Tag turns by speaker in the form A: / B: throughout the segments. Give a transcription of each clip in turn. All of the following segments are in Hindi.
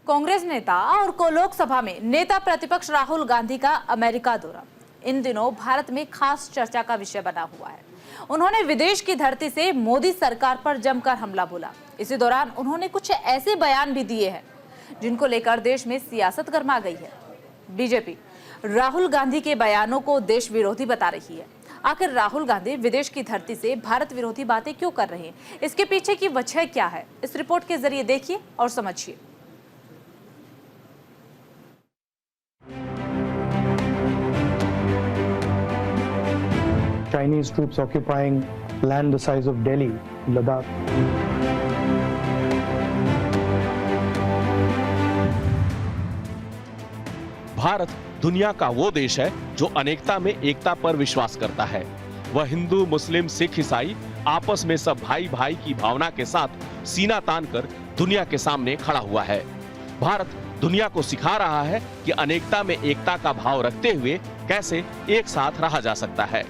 A: कांग्रेस नेता और को लोकसभा में नेता प्रतिपक्ष राहुल गांधी का अमेरिका दौरा इन दिनों भारत में खास चर्चा का विषय बना हुआ है। उन्होंने विदेश की धरती से मोदी सरकार पर जमकर हमला बोला। इसी दौरान उन्होंने कुछ ऐसे बयान भी दिए हैं जिनको लेकर देश में सियासत गर्मा गई है। बीजेपी राहुल गांधी के बयानों को देश विरोधी बता रही है। आखिर राहुल गांधी विदेश की धरती से भारत विरोधी बातें क्यों कर रहे हैं, इसके पीछे की वजह क्या है, इस रिपोर्ट के जरिए देखिए और समझिए।
B: Chinese troops occupying land the size of Delhi, Ladakh.
C: Bharat दुनिया का वो देश है जो अनेकता में एकता पर विश्वास करता है। वह हिंदू, मुस्लिम, सिख, ईसाई आपस में सब भाई भाई की भावना के साथ सीना तानकर दुनिया के सामने खड़ा हुआ है। भारत दुनिया को सिखा रहा है कि अनेकता में एकता का भाव रखते हुए कैसे एक साथ रहा जा सकता है।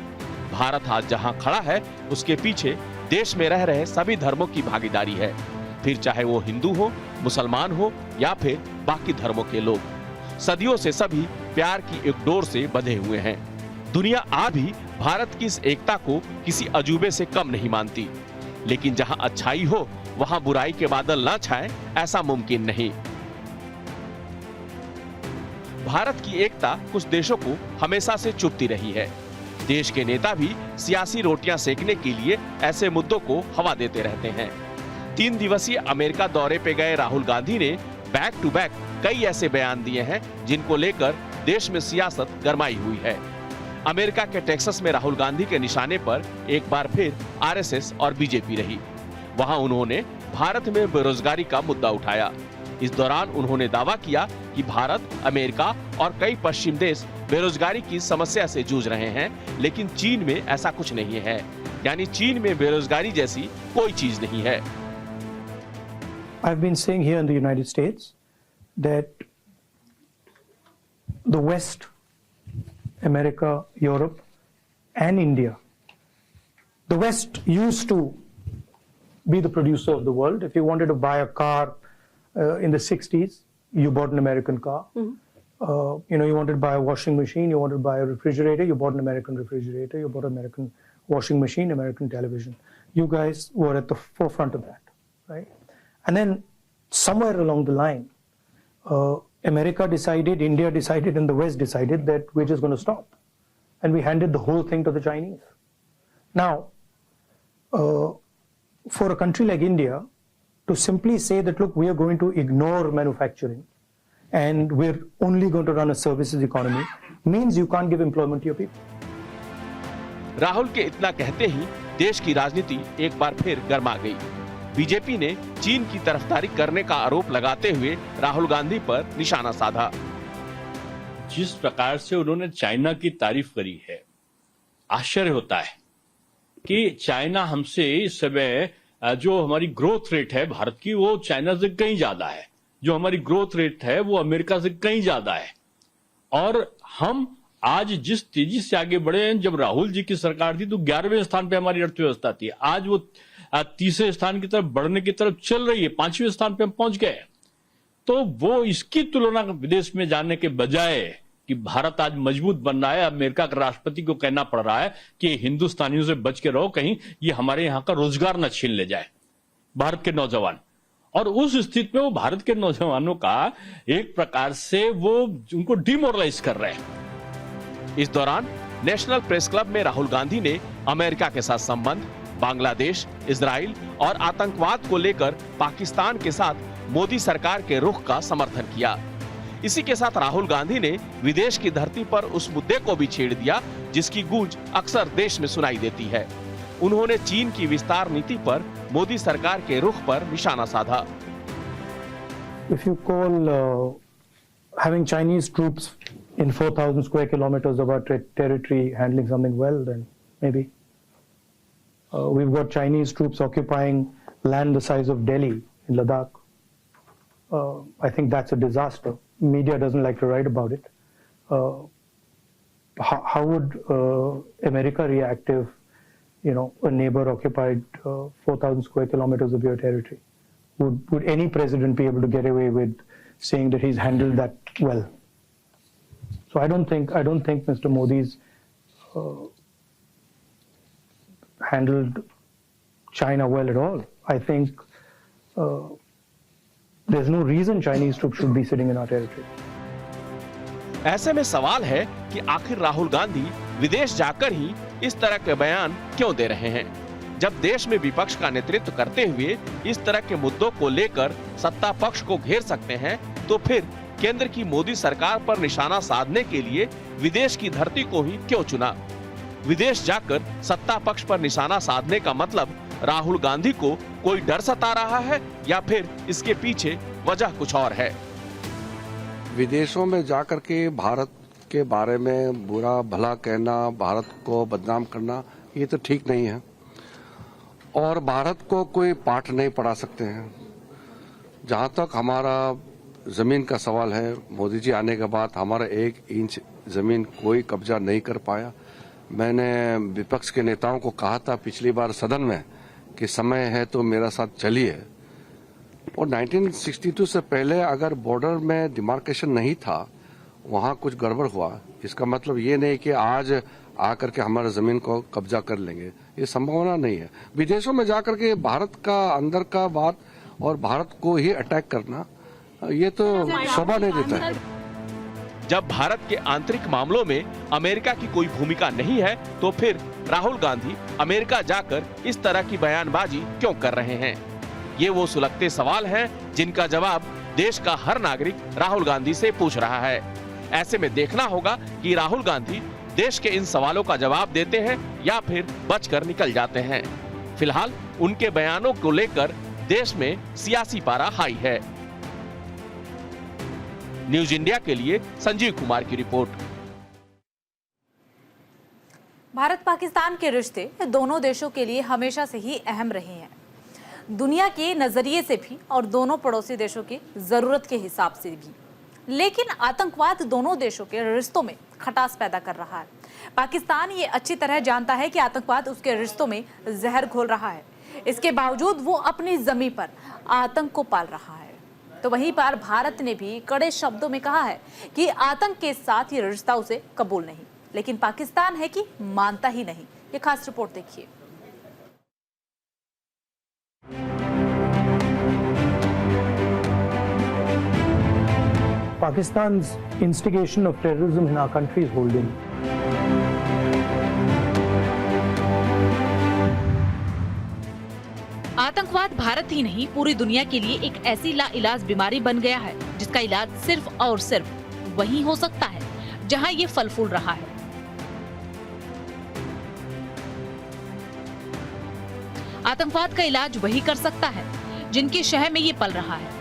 C: भारत आज जहां खड़ा है उसके पीछे देश में रह रहे सभी धर्मों की भागीदारी है, फिर चाहे वो हिंदू हो, मुसलमान हो या फिर बाकी धर्मों के लोग। सदियों से सभी प्यार की एक डोर से बंधे हुए हैं। दुनिया आज भी भारत की इस एकता को किसी अजूबे से कम नहीं मानती, लेकिन जहां अच्छाई हो वहां बुराई के बादल न छाए ऐसा मुमकिन नहीं। भारत की एकता कुछ देशों को हमेशा से चुभती रही है। देश के नेता भी सियासी रोटियां सेकने के लिए ऐसे मुद्दों को हवा देते रहते हैं। 3 दिवसीय अमेरिका दौरे पे गए राहुल गांधी ने बैक टू बैक कई ऐसे बयान दिए हैं जिनको लेकर देश में सियासत गरमाई हुई है। अमेरिका के टेक्सास में राहुल गांधी के निशाने पर एक बार फिर आरएसएस और बीजेपी रही। वहां उन्होंने भारत में बेरोजगारी का मुद्दा उठाया। इस दौरान उन्होंने दावा किया कि भारत, अमेरिका और कई पश्चिम देश बेरोजगारी की समस्या से जूझ रहे हैं, लेकिन चीन में ऐसा कुछ नहीं है। यानी चीन में बेरोजगारी जैसी कोई चीज नहीं है।
B: I've been saying here in the United States that the West, America, Europe and India, the West used to be the producer of the world. If you wanted to buy a car in the 60s, you bought an American car. You wanted to buy a washing machine, you wanted to buy a refrigerator, you bought an American refrigerator, you bought an American washing machine, American television. You guys were at the forefront of that, right? And then somewhere along the line, America decided, India decided, and the West decided that we're just going to stop. And we handed the whole thing to the Chinese. Now, for a country like India, to simply say that, look, we are going to ignore manufacturing and we're only going to run a services economy means you can't give employment to your people.
C: Rahul के इतना कहते ही देश की राजनीति एक बार फिर गर्मा गई। बीजेपी ने चीन की तरफदारी करने का आरोप लगाते हुए राहुल गांधी पर निशाना साधा।
D: जिस प्रकार से उन्होंने चाइना की तारीफ करी है, आश्चर्य होता है कि चाइना हमसे इस समय जो हमारी ग्रोथ रेट है भारत की, वो चाइना से कहीं ज्यादा है। जो हमारी ग्रोथ रेट है वो अमेरिका से कहीं ज्यादा है। और हम आज जिस तेजी से आगे बढ़े हैं, जब राहुल जी की सरकार थी तो 11वें स्थान पे हमारी अर्थव्यवस्था थी, आज वो 30वें स्थान की तरफ बढ़ने की तरफ चल रही है, 5वें स्थान पे हम पहुंच गए। तो वो इसकी तुलना विदेश में जाने के बजाय कि भारत आज मजबूत बन रहा है, अमेरिका के राष्ट्रपति को कहना पड़ रहा है कि हिंदुस्तानियों से बच के रहो, कहीं ये हमारे यहाँ का रोजगार न छीन ले जाए भारत के नौजवान। और उस स्थिति में वो भारत के नौजवानों का एक प्रकार से वो उनको डिमोरलाइज कर रहे हैं।
C: इस दौरान नेशनल प्रेस क्लब में राहुल गांधी ने अमेरिका के साथ संबंध, बांग्लादेश, इजराइल और आतंकवाद को लेकर पाकिस्तान के साथ मोदी सरकार के रुख का समर्थन किया। इसी के साथ राहुल गांधी ने विदेश की धरती पर उस मुद्दे को भी छेड़ दिया जिसकी गूंज अक्सर देश में सुनाई देती है। उन्होंने चीन की विस्तार नीति पर मोदी सरकार के रुख पर निशाना साधा।
B: If you call having Chinese troops in 4,000 square kilometers of our territory handling something well, then maybe. We've got Chinese troops occupying land the size of Delhi in Ladakh. I think that's a disaster. Media doesn't like to write about it. How would America react if, a neighbor occupied 4,000 square kilometers of your territory? Would any president be able to get away with saying that he's handled that well. So I don't think Mr. Modi's handled China well at all. I think there's no reason Chinese troops should be sitting in our territory.
C: ऐसे में सवाल है कि आखिर राहुल गांधी विदेश जाकर ही इस तरह के बयान क्यों दे रहे हैं? जब देश में विपक्ष का नेतृत्व करते हुए इस तरह के मुद्दों को लेकर सत्ता पक्ष को घेर सकते हैं, तो फिर केंद्र की मोदी सरकार पर निशाना साधने के लिए विदेश की धरती को ही क्यों चुना? विदेश जाकर सत्ता पक्ष पर निशाना साधने का मतलब राहुल गांधी को कोई डर सता रहा है या फिर इसके पीछे वजह कुछ और है?
E: विदेशों में जाकर के भारत के बारे में बुरा भला कहना, भारत को बदनाम करना, ये तो ठीक नहीं है और भारत को कोई पाठ नहीं पढ़ा सकते हैं। जहां तक हमारा जमीन का सवाल है, मोदी जी आने के बाद हमारा 1 इंच जमीन कोई कब्जा नहीं कर पाया। मैंने विपक्ष के नेताओं को कहा था पिछली बार सदन में कि समय है तो मेरा साथ चलिए। और 1962 से पहले अगर बॉर्डर में डिमार्केशन नहीं था, वहां कुछ गड़बड़ हुआ, इसका मतलब ये नहीं कि आज आकर के हमारे जमीन को कब्जा कर लेंगे, ये संभावना नहीं है। विदेशों में जाकर के भारत का अंदर का बात और भारत को ही अटैक करना, ये तो शोभा नहीं देता है।
C: जब भारत के आंतरिक मामलों में अमेरिका की कोई भूमिका नहीं है, तो फिर राहुल गांधी अमेरिका जाकर इस तरह की बयानबाजी क्यों कर रहे हैं? ये वो सुलगते सवाल हैं जिनका जवाब देश का हर नागरिक राहुल गांधी से पूछ रहा है। ऐसे में देखना होगा कि राहुल गांधी देश के इन सवालों का जवाब देते हैं या फिर बचकर निकल जाते हैं। फिलहाल उनके बयानों को लेकर देश में सियासी पारा हाई है। न्यूज इंडिया के लिए संजीव कुमार की रिपोर्ट।
A: भारत पाकिस्तान के रिश्ते दोनों देशों के लिए हमेशा से ही अहम रहे हैं, दुनिया के नजरिए से भी और दोनों पड़ोसी देशों की जरूरत के हिसाब से भी। लेकिन आतंकवाद दोनों देशों के रिश्तों में खटास पैदा कर रहा है। पाकिस्तान ये अच्छी तरह जानता है कि आतंकवाद उसके रिश्तों में जहर घोल रहा है। इसके बावजूद वो अपनी जमीन पर आतंक को पाल रहा है। तो वहीं पर भारत ने भी कड़े शब्दों में कहा है कि आतंक के साथ ये रिश्ता उसे कबूल नहीं, लेकिन पाकिस्तान है कि मानता ही नहीं। ये खास रिपोर्ट देखिए।
B: Pakistan's instigation of terrorism in our country is holding.
A: आतंकवाद भारत ही नहीं पूरी दुनिया के लिए एक ऐसी लाइलाज बीमारी बन गया है जिसका इलाज सिर्फ और सिर्फ वहीं हो सकता है जहां ये फल फूल रहा है। आतंकवाद का इलाज वही कर सकता है जिनके शहर में ये पल रहा है,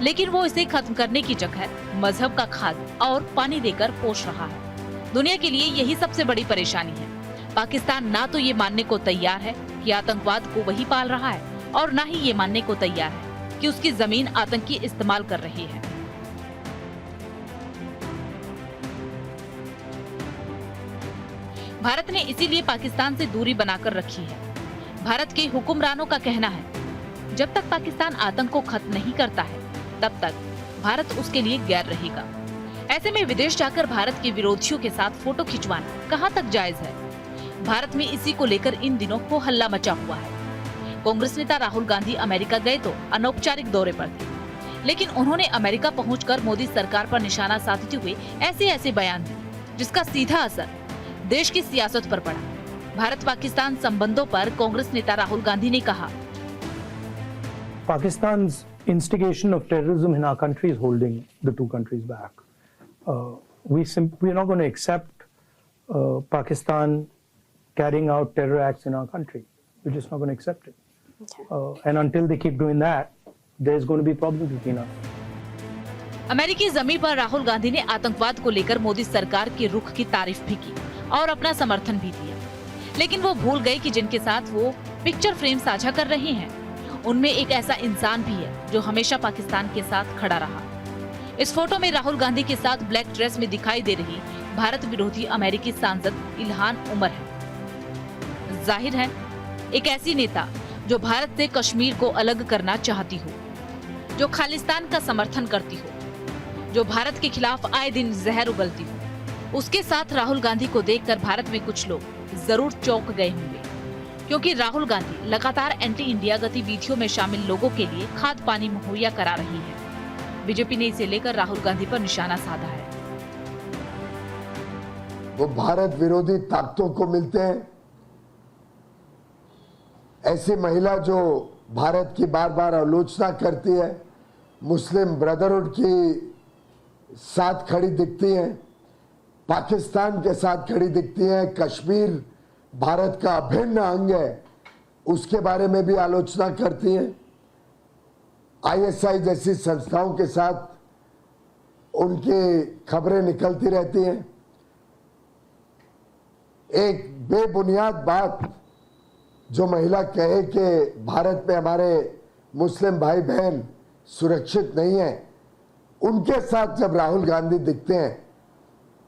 A: लेकिन वो इसे खत्म करने की जगह मजहब का खाद और पानी देकर पोष रहा है। दुनिया के लिए यही सबसे बड़ी परेशानी है। पाकिस्तान ना तो ये मानने को तैयार है कि आतंकवाद को वही पाल रहा है और ना ही ये मानने को तैयार है कि उसकी जमीन आतंकी इस्तेमाल कर रही है। भारत ने इसीलिए पाकिस्तान से दूरी बनाकर रखी है। भारत के हुक्मरानों का कहना है जब तक पाकिस्तान आतंक को खत्म नहीं करता है तब तक भारत उसके लिए गैर रहेगा। ऐसे में विदेश जाकर भारत के विरोधियों के साथ फोटो खिंचवाना कहां तक जायज है? भारत में इसी को लेकर इन दिनों हो हल्ला मचा हुआ है। कांग्रेस नेता राहुल गांधी अमेरिका गए तो अनौपचारिक दौरे पर थे, लेकिन उन्होंने अमेरिका पहुंचकर मोदी सरकार पर निशाना साधते हुए ऐसे बयान दिए जिसका सीधा असर देश की सियासत पर पड़ा। भारत पाकिस्तान संबंधों पर कांग्रेस नेता राहुल गांधी ने कहा,
B: Pakistan's instigation of terrorism in our country is holding the two countries back. We're not going to accept Pakistan carrying out terror acts in our country. We're just not going to accept it. And until they keep doing that, there's going to be problems between us.
A: अमेरिकी जमीन पर राहुल गांधी ने आतंकवाद को लेकर मोदी सरकार के रुख की तारीफ भी की और अपना समर्थन भी दिया, लेकिन वो भूल गए कि जिनके साथ वो पिक्चर फ्रेम साझा कर रहे हैं उनमें एक ऐसा इंसान भी है जो हमेशा पाकिस्तान के साथ खड़ा रहा। इस फोटो में राहुल गांधी के साथ ब्लैक ड्रेस में दिखाई दे रही भारत विरोधी अमेरिकी सांसद इल्हान उमर है। जाहिर है एक ऐसी नेता जो भारत से कश्मीर को अलग करना चाहती हो, जो खालिस्तान का समर्थन करती हो जो भारत के खिलाफ आए दिन जहर उगलती हो। उसके साथ राहुल गांधी को देखकर भारत में कुछ लोग जरूर चौंक गए होंगे, क्योंकि राहुल गांधी लगातार एंटी इंडिया गतिविधियों में शामिल लोगों के लिए खाद पानी मुहैया करा रही है। बीजेपी ने इसे लेकर राहुल गांधी पर निशाना साधा है।
F: वो भारत विरोधी ताकतों को मिलते हैं। ऐसी महिला जो भारत की बार बार आलोचना करती है, मुस्लिम ब्रदरहुड की साथ खड़ी दिखती हैं, पाकिस्तान के साथ खड़ी दिखती हैं, कश्मीर भारत का अभिन्न अंग है उसके बारे में भी आलोचना करती हैं। आईएसआई जैसी संस्थाओं के साथ उनकी खबरें निकलती रहती हैं। एक बेबुनियाद बात जो महिला कहे कि भारत में हमारे मुस्लिम भाई बहन सुरक्षित नहीं है, उनके साथ जब राहुल गांधी दिखते हैं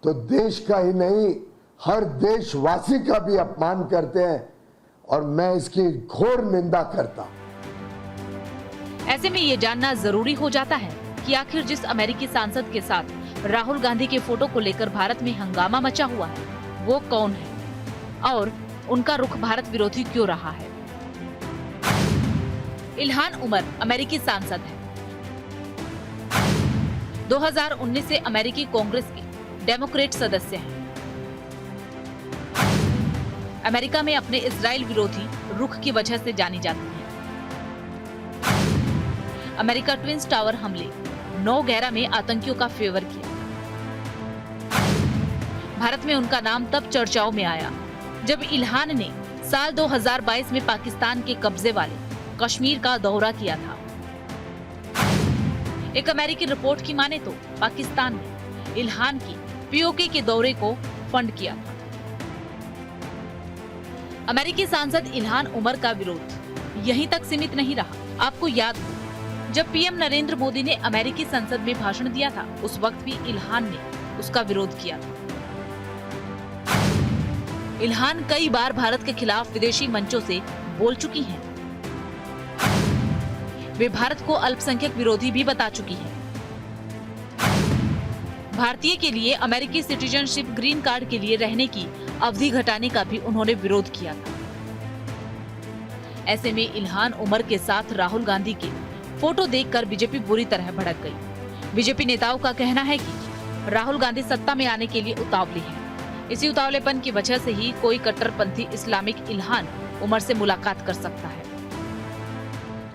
F: तो देश का ही नहीं हर देशवासी का भी अपमान करते हैं, और मैं इसकी घोर निंदा करता हूं।
A: ऐसे में ये जानना जरूरी हो जाता है कि आखिर जिस अमेरिकी सांसद के साथ राहुल गांधी के फोटो को लेकर भारत में हंगामा मचा हुआ है वो कौन है और उनका रुख भारत विरोधी क्यों रहा है। इल्हान उमर अमेरिकी सांसद है। 2019 से अमेरिकी कांग्रेस के डेमोक्रेट सदस्य हैं। अमेरिका में अपने इजराइल विरोधी रुख की वजह से जानी जाती हैं। अमेरिका ट्विंस टावर हमले 9/11 में आतंकियों का फेवर किया। भारत में उनका नाम तब चर्चाओं में आया जब इल्हान ने साल 2022 में पाकिस्तान के कब्जे वाले कश्मीर का दौरा किया था। एक अमेरिकी रिपोर्ट की माने तो पाकिस्तान ने इल्हान की पीओके के दौरे को फंड किया था। अमेरिकी सांसद इल्हान उमर का विरोध यहीं तक सीमित नहीं रहा। आपको याद हो जब पीएम नरेंद्र मोदी ने अमेरिकी संसद में भाषण दिया था, उस वक्त भी इल्हान ने उसका विरोध किया था। इल्हान कई बार भारत के खिलाफ विदेशी मंचों से बोल चुकी हैं। वे भारत को अल्पसंख्यक विरोधी भी बता चुकी हैं। भारतीय के लिए अमेरिकी सिटीजनशिप ग्रीन कार्ड के लिए रहने की अवधि घटाने का भी उन्होंने विरोध किया था। ऐसे में इल्हान उमर के साथ राहुल गांधी के फोटो देखकर बीजेपी बुरी तरह भड़क गई। बीजेपी नेताओं का कहना है कि राहुल गांधी सत्ता में आने के लिए उतावले हैं। इसी उतावलेपन की वजह से ही कोई कट्टरपंथी इस्लामिक इल्हान उमर से मुलाकात कर सकता है।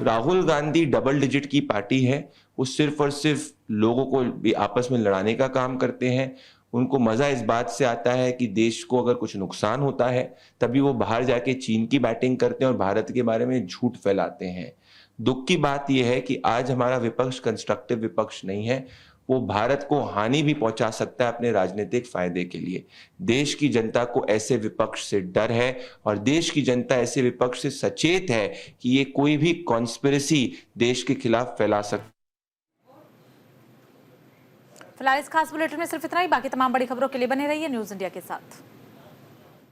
G: राहुल गांधी डबल डिजिट की पार्टी है। वो सिर्फ और सिर्फ लोगों को आपस में लड़ाने का काम करते हैं। उनको मजा इस बात से आता है कि देश को अगर कुछ नुकसान होता है तभी वो बाहर जाके चीन की बैटिंग करते हैं और भारत के बारे में झूठ फैलाते हैं। दुख की बात यह है कि आज हमारा विपक्ष कंस्ट्रक्टिव विपक्ष नहीं है। वो भारत को हानि भी पहुंचा सकता है अपने राजनीतिक फायदे के लिए। देश की जनता को ऐसे विपक्ष से डर है और देश की जनता ऐसे विपक्ष से सचेत है कि ये कोई भी कॉन्स्पिरेसी देश के खिलाफ फैला सकता।
A: फिलहाल इस खास बुलेटिन में सिर्फ इतना ही। बाकी तमाम बड़ी खबरों के लिए बने रहिए न्यूज़ इंडिया के साथ।